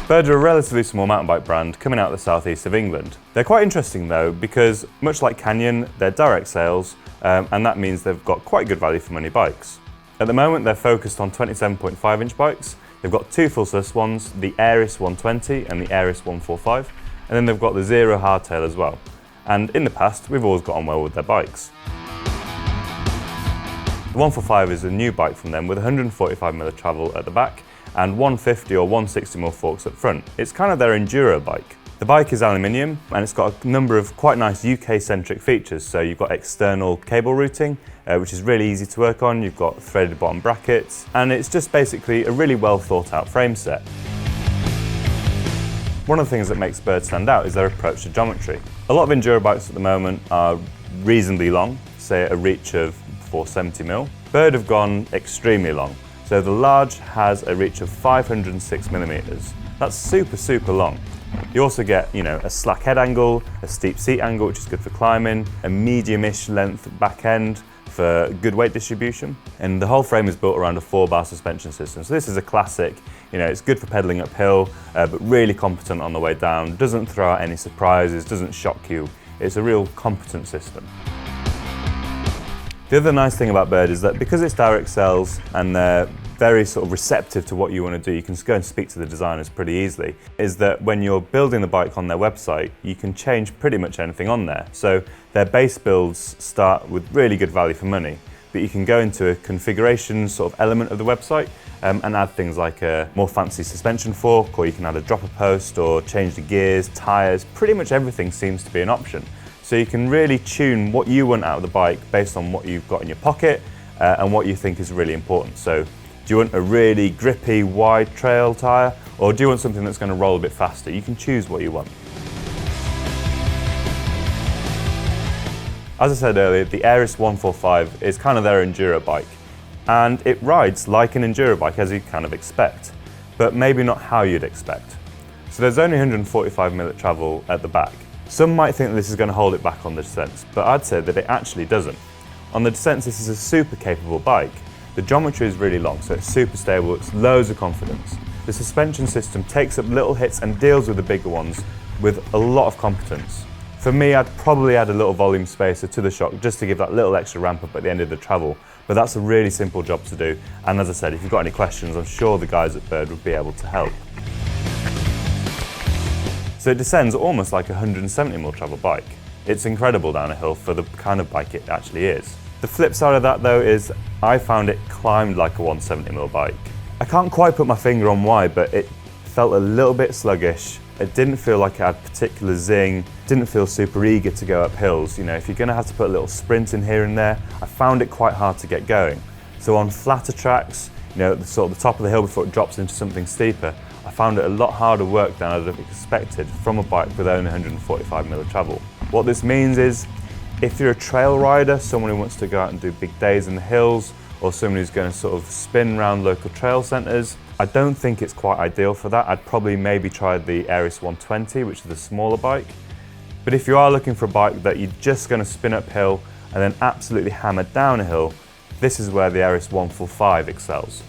Bird are a relatively small mountain bike brand coming out of the southeast of England. They're quite interesting though, because much like Canyon, they're direct sales, and that means they've got quite good value for money bikes. At the moment, they're focused on 27.5-inch bikes. They've got two full-size ones, the Aeris 120 and the Aeris 145, and then they've got the Zero hardtail as well. And in the past, we've always got on well with their bikes. The 145 is a new bike from them with 145mm of travel at the back and 150 or 160mm forks up front. It's kind of their enduro bike. The bike is aluminium and it's got a number of quite nice UK-centric features. So you've got external cable routing, which is really easy to work on. You've got threaded bottom brackets, and it's just basically a really well thought out frame set. One of the things that makes Bird stand out is their approach to geometry. A lot of enduro bikes at the moment are reasonably long, say a reach of 470mm. Bird have gone extremely long. So the large has a reach of 506mm. That's super long. You also get, a slack head angle, a steep seat angle, which is good for climbing, a medium-ish length back end for good weight distribution. And the whole frame is built around a 4-bar suspension system. So this is a classic, it's good for pedaling uphill, but really competent on the way down. Doesn't throw out any surprises, doesn't shock you. It's a real competent system. The other nice thing about Bird is that because it's direct sales and they're very sort of receptive to what you want to do, you can just go and speak to the designers pretty easily, is that when you're building the bike on their website, you can change pretty much anything on there. So their base builds start with really good value for money, but you can go into a configuration sort of element of the website and add things like a more fancy suspension fork, or you can add a dropper post or change the gears, tyres, pretty much everything seems to be an option. So you can really tune what you want out of the bike based on what you've got in your pocket and what you think is really important. So do you want a really grippy, wide trail tyre, or do you want something that's going to roll a bit faster? You can choose what you want. As I said earlier, the Aeris 145 is kind of their enduro bike, and it rides like an enduro bike as you'd kind of expect, but maybe not how you'd expect. So there's only 145mm travel at the back. Some might think that this is going to hold it back on the descents, but I'd say that it actually doesn't. On the descents, this is a super capable bike. The geometry is really long, so it's super stable, it's loads of confidence. The suspension system takes up little hits and deals with the bigger ones with a lot of competence. For me, I'd probably add a little volume spacer to the shock just to give that little extra ramp up at the end of the travel, but that's a really simple job to do. And as I said, if you've got any questions, I'm sure the guys at Bird would be able to help. So it descends almost like a 170mm travel bike. It's incredible down a hill for the kind of bike it actually is. The flip side of that though is I found it climbed like a 170mm bike. I can't quite put my finger on why, but it felt a little bit sluggish. It didn't feel like it had particular zing, didn't feel super eager to go up hills. If you're gonna have to put a little sprint in here and there, I found it quite hard to get going. So on flatter tracks, at the sort of the top of the hill before it drops into something steeper, I found it a lot harder work than I'd have expected from a bike with only 145mm of travel. What this means is, if you're a trail rider, someone who wants to go out and do big days in the hills, or someone who's going to sort of spin around local trail centres, I don't think it's quite ideal for that. I'd probably maybe try the Aeris 120, which is the smaller bike. But if you are looking for a bike that you're just going to spin uphill and then absolutely hammer down a hill, this is where the Aeris 145 excels.